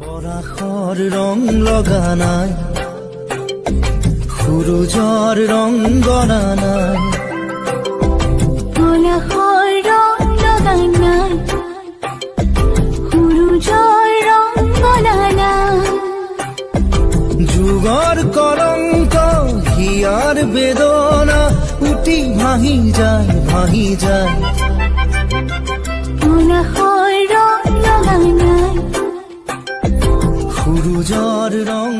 পরাশৰ ৰং লগা নাই, সূৰুজৰ ৰং গনা নাই। পলাশৰ ৰং লগা নাই, সূৰুজৰ ৰং গনা নাই। যুগৰ কলংক হিয়াৰ বেদনা উটি ভাহি যায়, ভাহি যায়। পলাশৰ ৰং লগা নাই, সূৰুজৰ ৰং